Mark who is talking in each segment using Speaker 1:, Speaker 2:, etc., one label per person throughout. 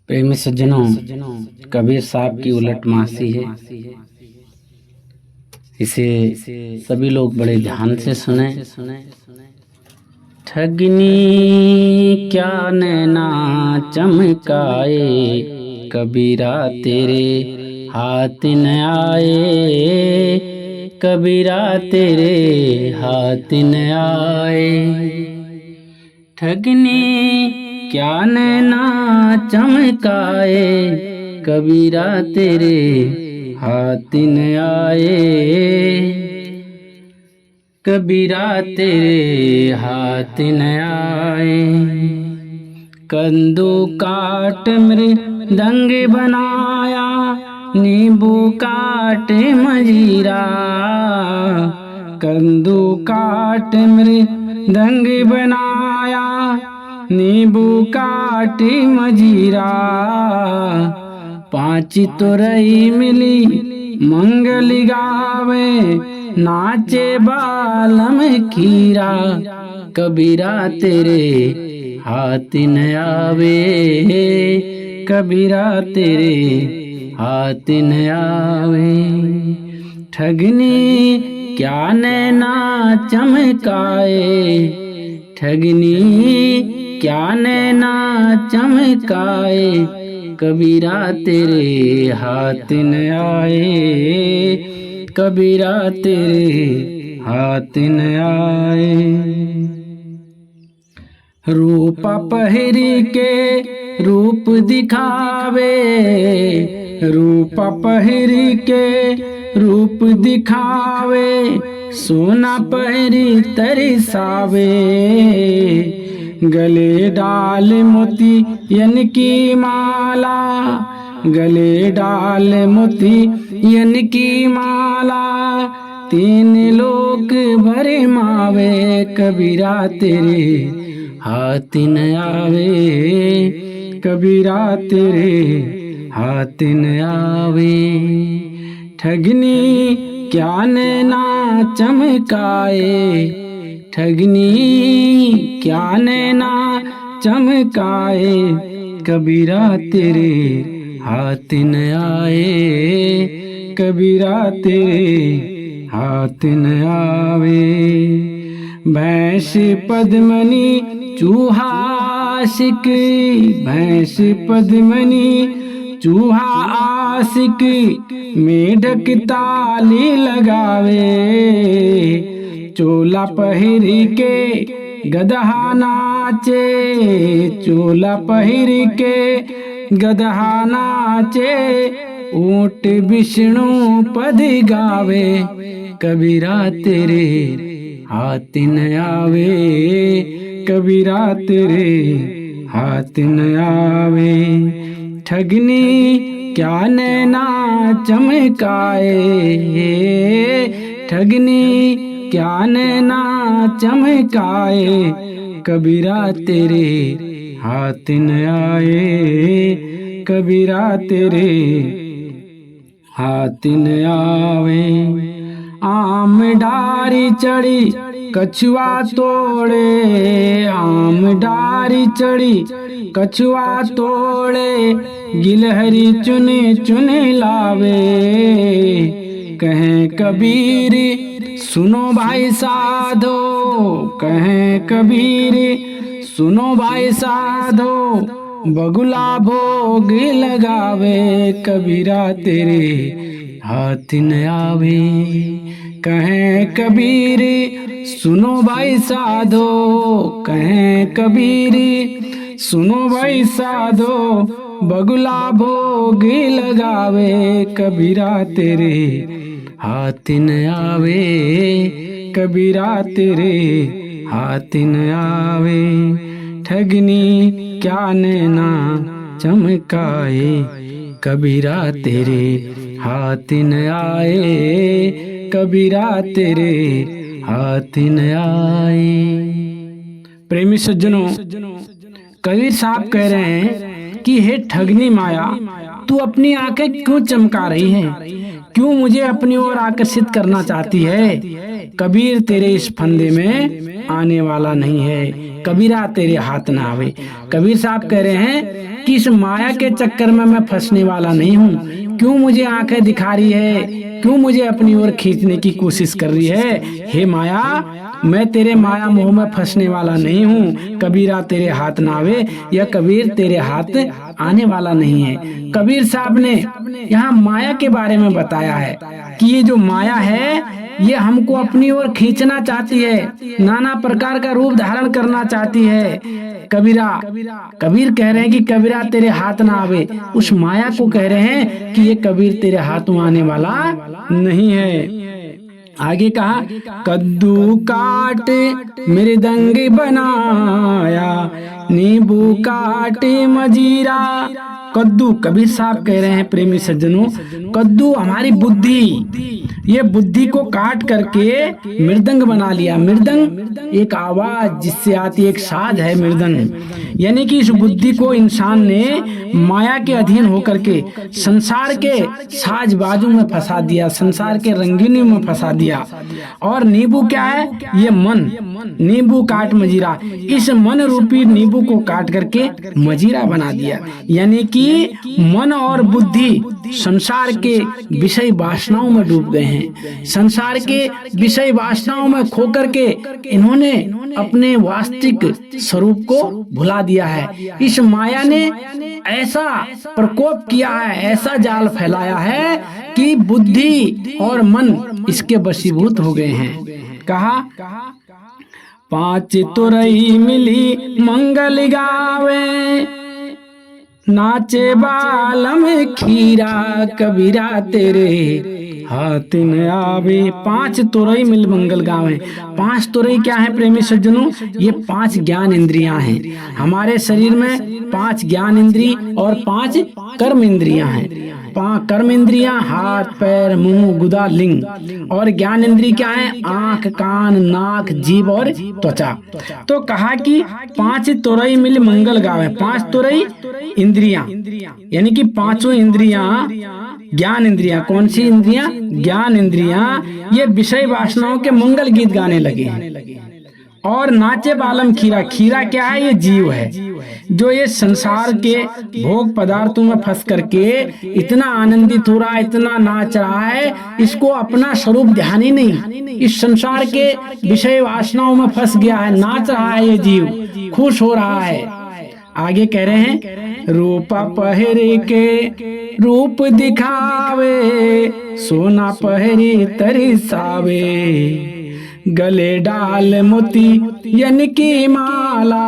Speaker 1: प्रेमी सज्जनों, कबीर साहब की उलट मासी है। इसे सभी लोग बड़े ध्यान से सुने। ठगनी क्या नैना चमकाए, कबीरा तेरे हाथ न आए, कबीरा तेरे हाथ न आए। ठगनी क्या नैना चमकाए, कबीरा तेरे हाथ न आए, कबीरा तेरे हाथ न आए। कंदू काट मृदंग बनाया, नींबू काट मजीरा। कंदू काट मृदंग बनाया, नींबू काट मजीरा। पांच तुरई मिली मंगल गावे, नाचे बालम खीरा। कबीरा तेरे हाथ न आवे, कबीरा तेरे हाथ न आवे। ठगनी क्या नैना चमकाए, ठगनी क्या नैना चमकाए, कबीरा तेरे हाथ न आए, कबीरा तेरे हाथ न आए। रूप पहिरी के रूप दिखावे, रूप पहिरी के रूप दिखावे, सोना पहिरी तरसावे। गले डाल मोतियन की माला, गले डाल मोतियन की माला। तीन लोक भरे मावे, कबीरा तेरे हाथ न आवे, कबीरा तेरे हाथ न आवे। ठगनी क्या नैना चमकाए, ठगनी क्या नैना चमकाए, कबीरा तेरे हाथ न आए, कबीरा तेरे हाथ न आवे। भैंस पद्मनी चूहा आशिक, भैंस पद्मनी चूहा आशिक, मेढक ताली लगावे। चोला पहिर के गदहा नाचे, चोला पहिर के गदहा नाचे, ऊंट विष्णु पद गावे। कबीरा तेरे हाथ न आवे, कबीरा तेरे हाथ न आवे। ठगनी क्या नैना चमकाए, ठगनी क्या नैना चमकाए, कबीरा तेरे हाथ न आए, कबीरा तेरे हाथ न आवे। आम डारी चढ़ी कछुआ तोड़े, आम डारी चढ़ी कछुआ तोड़े, गिलहरी चुने चुने लावे। कहें कबीर सुनो भाई साधो, कहें कबीर सुनो भाई साधो, बगुला भोग लगावे। कबीरा तेरे हाथ न आवे, कहें कबीर सुनो भाई साधो, कहें कबीर सुनो भाई साधो, बगुला भोग लगावे। कबीरा तेरे हाथ न आवे, कबीरा तेरे हाथ न आवे। ठगनी क्या नैना चमकाए, कबीरा तेरे हाथ न आए, कबीरा तेरे हाथ न आए। प्रेमी सज्जनों, कबीर साहब कह रहे हैं कि हे ठगनी माया, तू अपनी आंखें क्यों चमका रही है, क्यों मुझे अपनी ओर आकर्षित करना चाहती है। कबीर तेरे इस फंदे में आने वाला नहीं है, कबीरा तेरे हाथ ना आवे। कबीर साहब कह रहे हैं कि इस माया के चक्कर में मैं फंसने वाला नहीं हूँ। क्यों मुझे आंखें दिखा रही है, क्यों मुझे अपनी ओर खींचने की कोशिश कर रही है? हे माया, मैं तेरे माया मोह में फंसने वाला नहीं हूँ, कबीरा तेरे हाथ ना आवे, या कबीर तेरे हाथ आने वाला नहीं है। कबीर साहब ने यहाँ माया के बारे में बताया है कि ये जो माया है ये हमको अपनी ओर खींचना चाहती है, नाना प्रकार का रूप धारण करना चाहती है। कबीर कह रहे हैं कि कबीरा तेरे हाथ ना आवे, उस माया को कह रहे हैं कि ये कबीर तेरे हाथ में आने वाला नहीं है। आगे कहा, कद्दू काट मृदंग बनाया, नींबू काट मजीरा। कद्दू, कबीर साहब कह रहे हैं प्रेमी सज्जनों, कद्दू हमारी बुद्धि, ये बुद्धि को काट करके मृदंग बना लिया। मृदंग एक आवाज जिससे आती एक साज है मृदंग, यानी कि इस बुद्धि को इंसान ने माया के अधीन होकर के संसार के साज बाजू में फंसा दिया, संसार के रंगीनी में फंसा दिया। और नींबू क्या है? ये मन, नींबू काट मजीरा, इस मन रूपी नींबू को काट करके मजीरा बना दिया। यानी कि मन और बुद्धि संसार के विषय वासनाओं में डूब गए हैं, संसार के विषय वासनाओं में खो करके इन्होंने अपने वास्तविक स्वरूप को भुला दिया है। इस माया ने ऐसा प्रकोप किया है, ऐसा जाल फैलाया है कि बुद्धि और मन इसके वशीभूत हो गए हैं। कहा, पांच तुरई मिली मंगल गावे, नाचे बालम खीरा, कबीरा तेरे हाथ न आवे। पांच तुरई मिल मंगल गावे। पांच तुरई क्या है प्रेमी सज्जनों? ये पांच ज्ञान इंद्रियां हैं। हमारे शरीर में पांच ज्ञान इंद्री और पांच कर्म इंद्रियां हैं। कर्म इंद्रियां हाथ, पैर, मुंह, गुदा, लिंग, और ज्ञान इंद्री क्या है? आंख, कान, नाक, जीभ और त्वचा। तो कहा कि पांच तुरई मिल मंगल गावे। पांच तुरई इंद्रियां, यानी कि पांचों इंद्रियां ज्ञान इंद्रियां। कौन सी इंद्रियां? ज्ञान इंद्रियां। ये विषय वासनाओं के मंगल गीत गाने लगे हैं। और नाचे बालम खीरा, खीरा क्या है? ये जीव है जो ये संसार के भोग पदार्थों में फंस करके इतना आनंदित हो रहा है, इतना नाच रहा है, इसको अपना स्वरूप ध्यान ही नहीं, इस संसार के विषय वासनाओं में फंस गया है, नाच रहा है ये जीव, खुश हो रहा है। आगे कह रहे हैं, रूपा पहरे के रूप दिखावे, सोना पहरे तरसावे, गले डाल मोती यन की माला,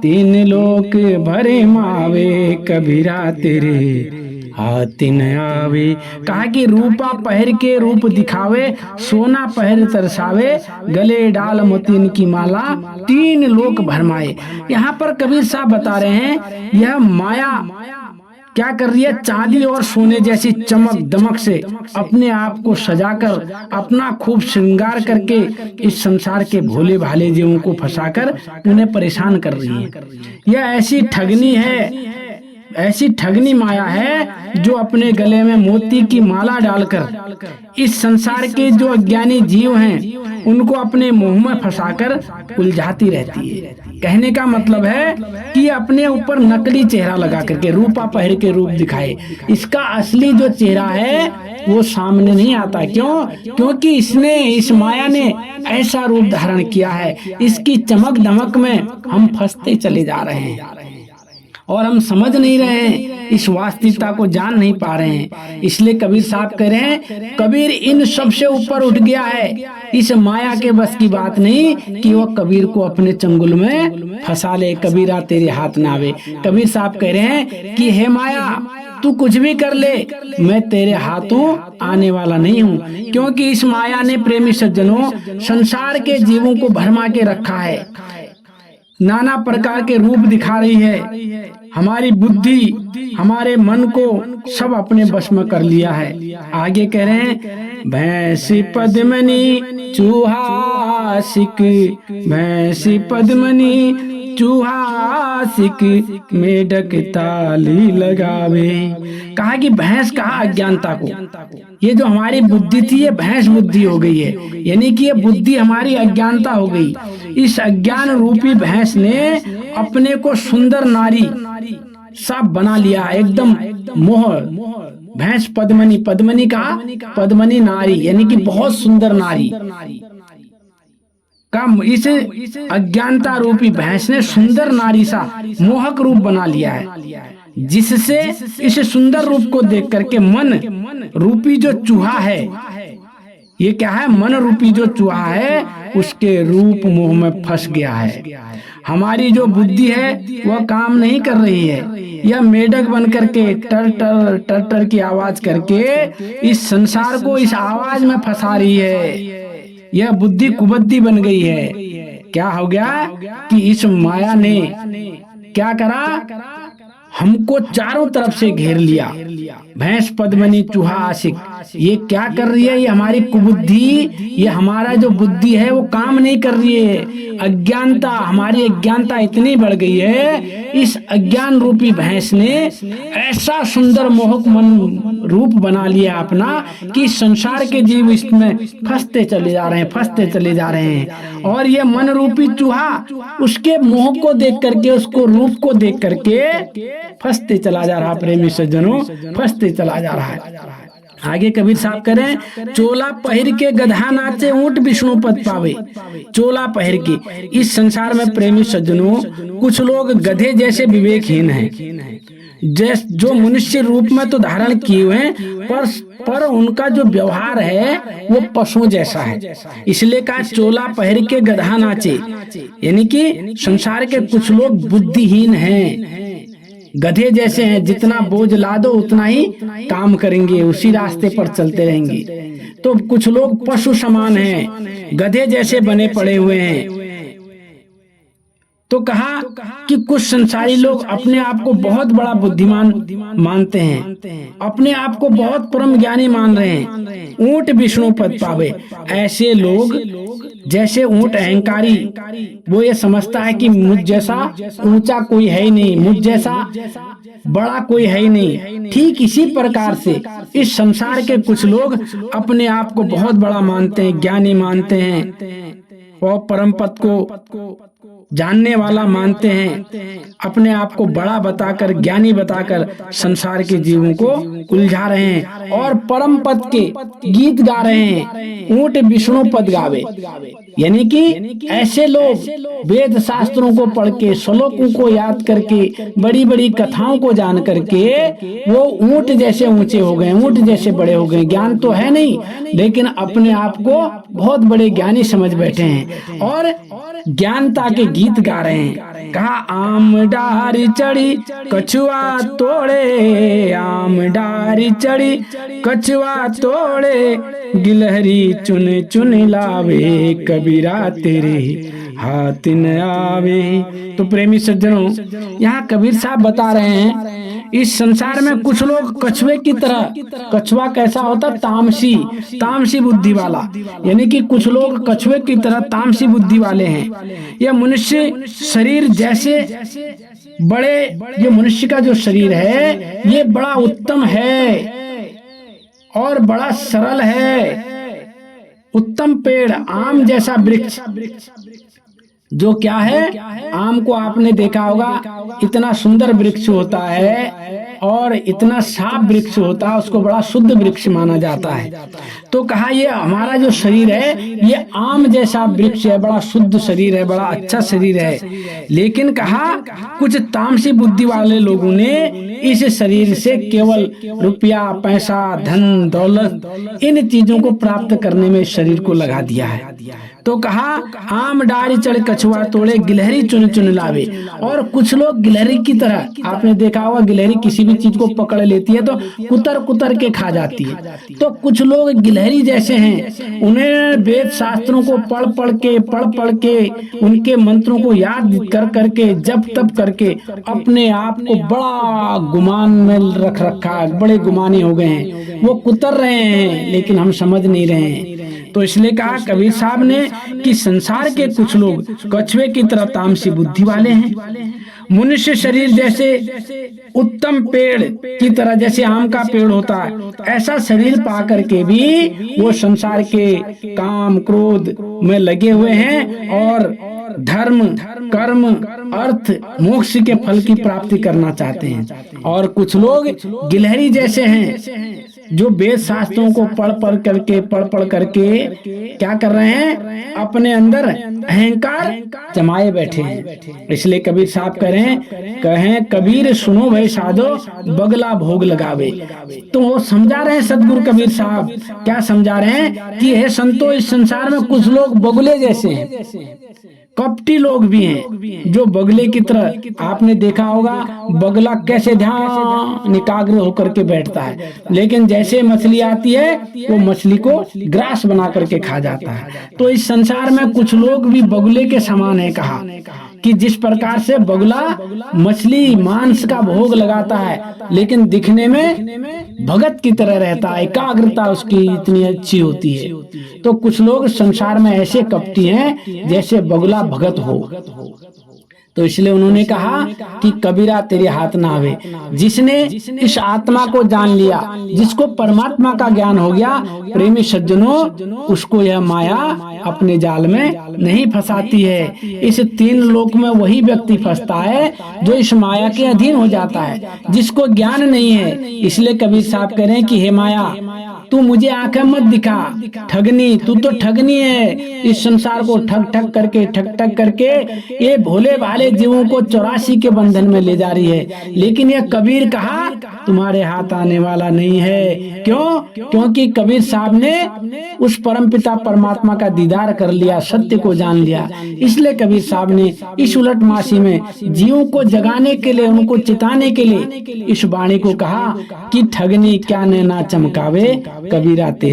Speaker 1: तीन लोक भरे मावे, कबीरा तेरे हाथ न आवे। कहा कि रूपा पहर के रूप दिखावे, सोना पहर तरसावे, गले डाल मोती की माला, तीन लोक भरमाए। यहाँ पर कबीर साहब बता रहे हैं यह माया क्या कर रही है? चांदी और सोने जैसी चमक दमक से अपने आप को सजाकर, अपना खूब श्रृंगार करके इस संसार के भोले भाले जीवों को फंसाकर उन्हें परेशान कर रही है। यह ऐसी ठगनी है, ऐसी ठगनी माया है जो अपने गले में मोती की माला डालकर इस संसार के जो अज्ञानी जीव हैं उनको अपने मुंह में फंसाकर उलझाती रहती है। कहने का मतलब है कि अपने ऊपर नकली चेहरा लगा करके रूपा पहर के रूप दिखाए, इसका असली जो चेहरा है वो सामने नहीं आता। क्यों? क्योंकि इसने, इस माया ने ऐसा रूप धारण किया है, इसकी चमक दमक में हम फंसते चले जा रहे हैं और हम समझ नहीं रहे हैं, इस वास्तविकता को जान नहीं पा रहे हैं। इसलिए कबीर साहब कह रहे हैं, कबीर इन सब से ऊपर उठ गया है, इस माया के बस की बात नहीं कि वो कबीर को अपने चंगुल में फंसा ले, कबीरा तेरे हाथ ना आवे। कबीर साहब कह रहे हैं कि हे माया, तू कुछ भी कर ले, मैं तेरे हाथों आने वाला नहीं हूँ। क्योंकि इस माया ने प्रेमी सज्जनों संसार के जीवों को भरमा के रखा है, नाना प्रकार के रूप दिखा रही है, हमारी बुद्धि, हमारे मन को सब अपने बस में कर लिया है। आगे कह रहे हैं, भैंसी पद्मनी चूहा आशिक, भैंसी पद्मनी चूहा आशिक मेढक ताली लगावे। कहा कि भैंस कहा अज्ञानता को, ये जो हमारी बुद्धि थी ये भैंस बुद्धि हो गई है, यानी कि ये बुद्धि हमारी अज्ञानता हो गई। इस अज्ञान रूपी भैंस ने अपने को सुंदर नारी सा बना लिया, एकदम मोह। भैंस पद्मनी, पद्मनी कहा पद्मनी नारी, यानी कि बहुत सुंदर नारी का इस अज्ञानता रूपी भैंस ने सुंदर नारी सा मोहक रूप बना लिया है, जिससे इस सुंदर रूप को देख करके मन रूपी जो चूहा है, ये क्या है, मन रूपी जो चूहा है उसके रूप मोह में फंस गया है। हमारी जो बुद्धि है वह काम नहीं कर रही है, यह मेढक बन करके टर टर टर टर की आवाज करके इस संसार को इस आवाज में फंसा रही है। यह बुद्धि कुबुद्धि बन गई है। क्या हो गया कि इस माया ने क्या करा, हमको चारों तरफ से घेर लिया। भैंस पद्मनी चूहा आशिक, ये क्या कर रही है, ये हमारी कुबुद्धि, ये हमारा जो बुद्धि है वो काम नहीं कर रही है। अज्ञानता, हमारी अज्ञानता इतनी बढ़ गई है, इस अज्ञान रूपी भैंस ने ऐसा सुंदर मोहक मन रूप बना लिया अपना कि संसार के जीव इसमें फंसते चले जा रहे हैं, फंसते चले जा रहे हैं। और ये मन रूपी चूहा उसके मोह को देख करके, उसको रूप को देख करके फंसते चला जा रहा। प्रेमी सज्जनों, फंसते चला जा रहा है। आगे कबीर साहब करें, चोला पहिर के गधा नाचे ऊंट विष्णु पद पावे। चोला पहिर के, इस संसार में प्रेमी सज्जनों कुछ लोग गधे जैसे विवेकहीन हैं, जो मनुष्य रूप में तो धारण किए हुए हैं, पर उनका जो व्यवहार है वो पशुओं जैसा है। इसलिए कहा चोला पहिर के गधा नाचे, यानी कि संसार के कुछ लोग बुद्धिहीन हैं, गधे जैसे हैं, जितना बोझ ला दो उतना ही काम करेंगे, उसी रास्ते पर चलते रहेंगे। तो कुछ लोग पशु समान हैं, गधे जैसे बने पड़े हुए हैं। तो कहा कि कुछ संसारी लोग अपने आप को बहुत बड़ा बुद्धिमान मानते हैं, अपने आप को बहुत परम ज्ञानी मान रहे हैं। ऊंट विष्णु पद पावे, ऐसे लोग जैसे ऊंट अहंकारी, वो ये समझता है कि मुझ जैसा ऊंचा कोई है ही नहीं, मुझ जैसा बड़ा कोई है ही नहीं। ठीक इसी प्रकार से इस संसार के कुछ लोग अपने आप को बहुत बड़ा मानते हैं, ज्ञानी मानते हैं और परम पद को जानने वाला मानते हैं, अपने आप को बड़ा बताकर, ज्ञानी बताकर संसार के जीवों को उलझा रहे हैं और परम पद के गीत गा रहे हैं। ऊंट विष्णु पद गावे, यानी कि ऐसे लोग वेद शास्त्रों को पढ़ के, श्लोकों को याद करके, बड़ी बड़ी कथाओं को जान करके वो ऊंट जैसे ऊंचे हो गए, ऊंट जैसे बड़े हो गए। ज्ञान तो है नहीं, लेकिन अपने आप को बहुत बड़े ज्ञानी समझ बैठे हैं और ज्ञानता के गीत गा रहे हैं। कहा आम डारी चढ़ी कछुआ तोड़े, आम डारी चढ़ी कछुआ तोड़े, गिलहरी चुन चुन लावे, कबीरा तेरे हाथ न आवे। तो प्रेमी सज्जनों, यहाँ कबीर साहब बता रहे हैं इस संसार में कुछ लोग कछुए की तरह, कछुआ कैसा होता, तामसी बुद्धि वाला, यानी कि कुछ लोग कछुए की तरह तामसी बुद्धि वाले हैं। यह मनुष्य शरीर जैसे बड़े, ये मनुष्य का जो शरीर है ये बड़ा उत्तम है और बड़ा सरल है। उत्तम पेड़, आम जैसा वृक्ष, जो क्या है, आम को आपने देखा होगा, इतना सुंदर वृक्ष होता है और इतना साफ वृक्ष होता है, उसको बड़ा शुद्ध वृक्ष माना जाता है। तो कहा ये हमारा जो शरीर है ये आम जैसा वृक्ष है, बड़ा शुद्ध शरीर है, बड़ा अच्छा शरीर है। लेकिन कहा कुछ तामसी बुद्धि वाले लोगों ने इस शरीर से केवल रुपया, पैसा, धन, दौलत, इन चीजों को प्राप्त करने में शरीर को लगा दिया है। तो कहा आम डारी चढ़ कछुआ तोड़े, गिलहरी चुन चुन लावे। और कुछ लोग गिलहरी की तरह, आपने देखा होगा गिलहरी किसी भी चीज को पकड़ लेती है तो कुतर कुतर के खा जाती है। तो कुछ लोग गिलहरी जैसे हैं, उन्हें वेद शास्त्रों को पढ़ पढ़ के उनके मंत्रों को याद कर करके, जप तप करके अपने आप को बड़ा गुमान में रख रखा, बड़े गुमानी हो गए हैं। वो कुतर रहे हैं लेकिन हम समझ नहीं रहे हैं। तो इसलिए कहा कबीर साहब ने कि संसार के कुछ लोग कछुए की तरह तामसी बुद्धि वाले हैं। मनुष्य शरीर जैसे उत्तम पेड़ की तरह, जैसे आम का पेड़ होता है, ऐसा शरीर पा करके भी वो संसार के काम क्रोध में लगे हुए हैं और धर्म कर्म अर्थ मोक्ष के फल की प्राप्ति करना चाहते हैं। और कुछ लोग गिलहरी जैसे हैं जो वेद शास्त्रों को पढ़ पढ़ करके क्या कर रहे हैं, अपने अंदर अहंकार जमाए बैठे हैं। इसलिए कबीर साहब कहें कबीर सुनो भाई साधो बगला भोग लगावे। तो वो समझा रहे हैं सदगुरु कबीर साहब, क्या समझा रहे हैं कि हे संतो, इस संसार में कुछ लोग बगुले जैसे हैं, कपटी लोग भी हैं जो बगले की तरह, आपने देखा होगा बगला कैसे ध्यान एकाग्र होकर के बैठता है, लेकिन जैसे मछली आती है वो मछली को ग्रास बना करके खा जाता है। तो इस संसार में कुछ लोग भी बगुले के समान है। कहा कि जिस प्रकार से बगुला मछली मांस का भोग लगाता है, लेकिन दिखने में भगत की तरह रहता है, एकाग्रता उसकी इतनी अच्छी होती है। तो कुछ लोग संसार में ऐसे कपटी हैं जैसे बगुला भगत हो। तो इसलिए उन्होंने कहा कि कबीरा तेरे हाथ ना आवे। जिसने इस आत्मा को जान लिया, जिसको परमात्मा का ज्ञान हो गया, प्रेमी सज्जनों, उसको यह माया अपने जाल में नहीं फंसाती है। इस तीन लोक में वही व्यक्ति फंसता है जो इस माया के अधीन हो जाता है, जिसको ज्ञान नहीं है। इसलिए कबीर साहब कह रहे हैं कि हे माया, तू मुझे आंखें मत दिखा, ठगनी, तू तो ठगनी है। इस संसार को ठग ठग करके ये भोले भाले जीवों को 84 के बंधन में ले जा रही है। लेकिन ये कबीर कहा तुम्हारे हाथ आने वाला नहीं है। क्यों? क्योंकि कबीर साहब ने उस परमपिता परमात्मा का दीदार कर लिया, सत्य को जान लिया। इसलिए कबीर साहब ने इस उलट मासी में जीवों को जगाने के लिए, उनको चिताने के लिए इस वाणी को कहा कि ठगनी क्या नैना चमकावे, कबीरा